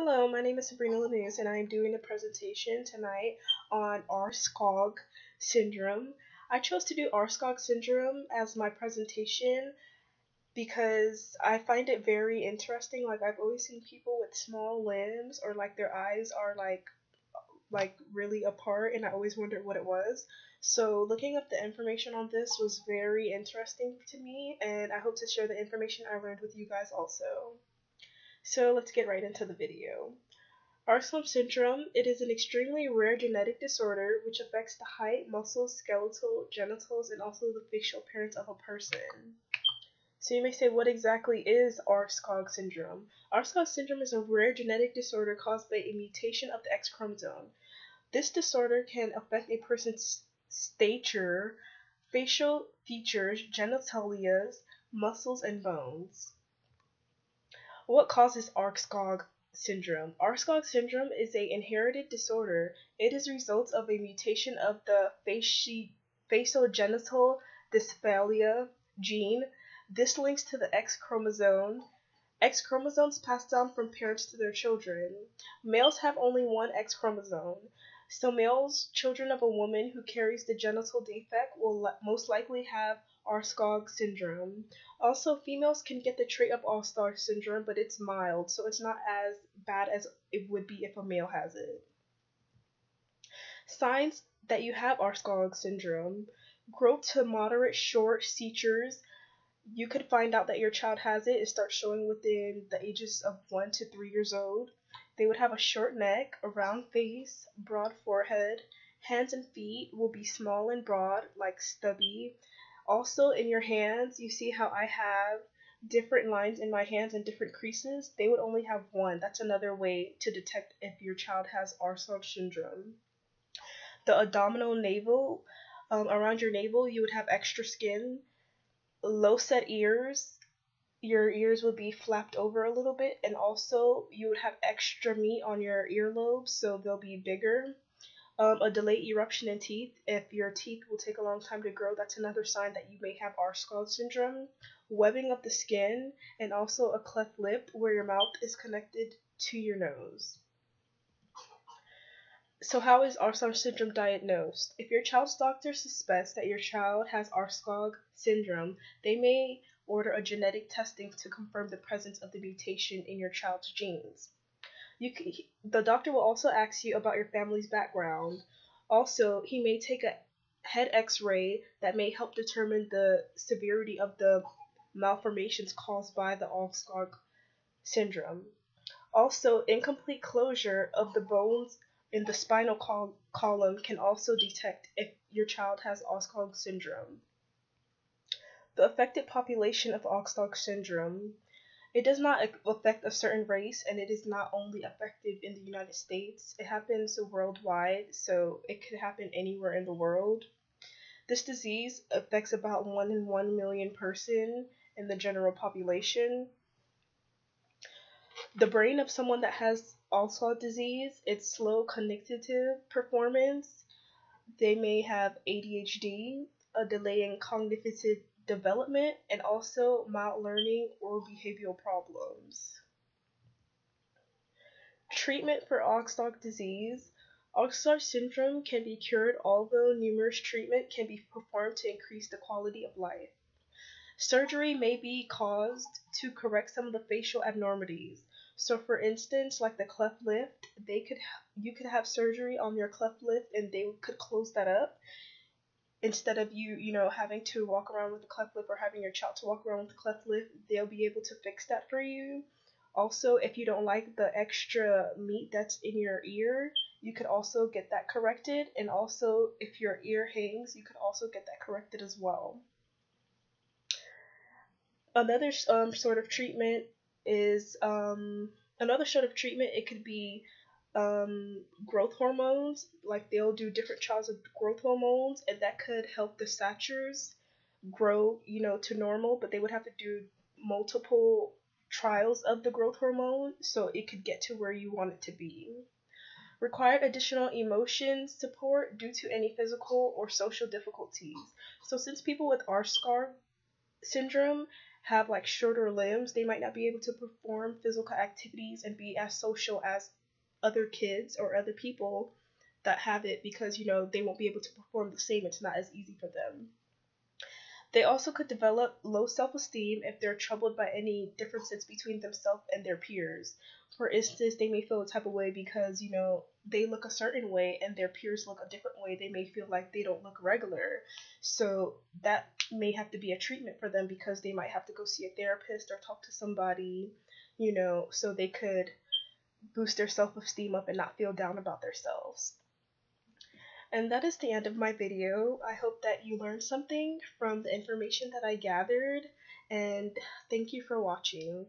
Hello, my name is Sabrina Lanús, and I am doing a presentation tonight on Aarskog syndrome. I chose to do Aarskog syndrome as my presentation because I find it very interesting. Like I've always seen people with small limbs or like their eyes are like really apart, and I always wondered what it was. So looking up the information on this was very interesting to me, and I hope to share the information I learned with you guys also. So let's get right into the video. Aarskog syndrome, it is an extremely rare genetic disorder which affects the height, muscles, skeletal, genitals, and also the facial appearance of a person. So you may say, what exactly is Aarskog syndrome? Aarskog syndrome is a rare genetic disorder caused by a mutation of the X chromosome. This disorder can affect a person's stature, facial features, genitalia, muscles, and bones. What causes Aarskog syndrome? Aarskog syndrome is an inherited disorder. It is a result of a mutation of the facogenital dysphalia gene. This links to the X chromosome. X chromosomes pass down from parents to their children. Males have only one X chromosome. So males, children of a woman who carries the genital defect, will most likely have Aarskog syndrome. Also, females can get the trait of Aarskog syndrome, but it's mild, so it's not as bad as it would be if a male has it. Signs that you have Aarskog syndrome: growth to moderate short sutures. You could find out that your child has it. It starts showing within the ages of 1 to 3 years old. They would have a short neck, a round face, broad forehead. Hands and feet will be small and broad, like stubby. Also, in your hands, you see how I have different lines in my hands and different creases. They would only have one. That's another way to detect if your child has Aarskog syndrome. The abdominal navel, around your navel, you would have extra skin. Low set ears, your ears would be flapped over a little bit, and also you would have extra meat on your earlobes, so they'll be bigger. A delayed eruption in teeth. If your teeth will take a long time to grow, that's another sign that you may have Aarskog syndrome. Webbing of the skin, and also a cleft lip where your mouth is connected to your nose. So how is Aarskog syndrome diagnosed? If your child's doctor suspects that your child has Aarskog syndrome, they may order a genetic testing to confirm the presence of the mutation in your child's genes. The doctor will also ask you about your family's background. Also, he may take a head x-ray that may help determine the severity of the malformations caused by the Aarskog syndrome. Also, incomplete closure of the bones in the spinal column can also detect if your child has Aarskog syndrome. The affected population of Aarskog syndrome. It does not affect a certain race, and it is not only effective in the United States. It happens worldwide, so it could happen anywhere in the world. This disease affects about 1 in 1 million person in the general population. The brain of someone that has Alzheimer's disease, it's slow cognitive performance. They may have ADHD, a delay in cognitive development, and also mild learning or behavioral problems. Treatment for Aarskog disease. Aarskog syndrome can be cured, although numerous treatments can be performed to increase the quality of life. Surgery may be caused to correct some of the facial abnormalities. So for instance, like the cleft lip, you could have surgery on your cleft lip and they could close that up instead of you having to walk around with a cleft lip or having your child to walk around with a cleft lip. They'll be able to fix that for you. Also, if you don't like the extra meat that's in your ear, you could also get that corrected. And also, if your ear hangs, you could also get that corrected as well. Another sort of treatment is it could be growth hormones. Like they'll do different trials of growth hormones, and that could help the statures grow, to normal, but they would have to do multiple trials of the growth hormone so it could get to where you want it to be. Required additional emotion support due to any physical or social difficulties. So since people with Aarskog syndrome have like shorter limbs, they might not be able to perform physical activities and be as social as other kids or other people that have it, because they won't be able to perform the same. It's not as easy for them. They also could develop low self esteem if they're troubled by any differences between themselves and their peers. For instance, they may feel a type of way because, they look a certain way and their peers look a different way. They may feel like they don't look regular. So that may have to be a treatment for them, because they might have to go see a therapist or talk to somebody, so they could boost their self esteem up and not feel down about themselves. And that is the end of my video. I hope that you learned something from the information that I gathered, and thank you for watching.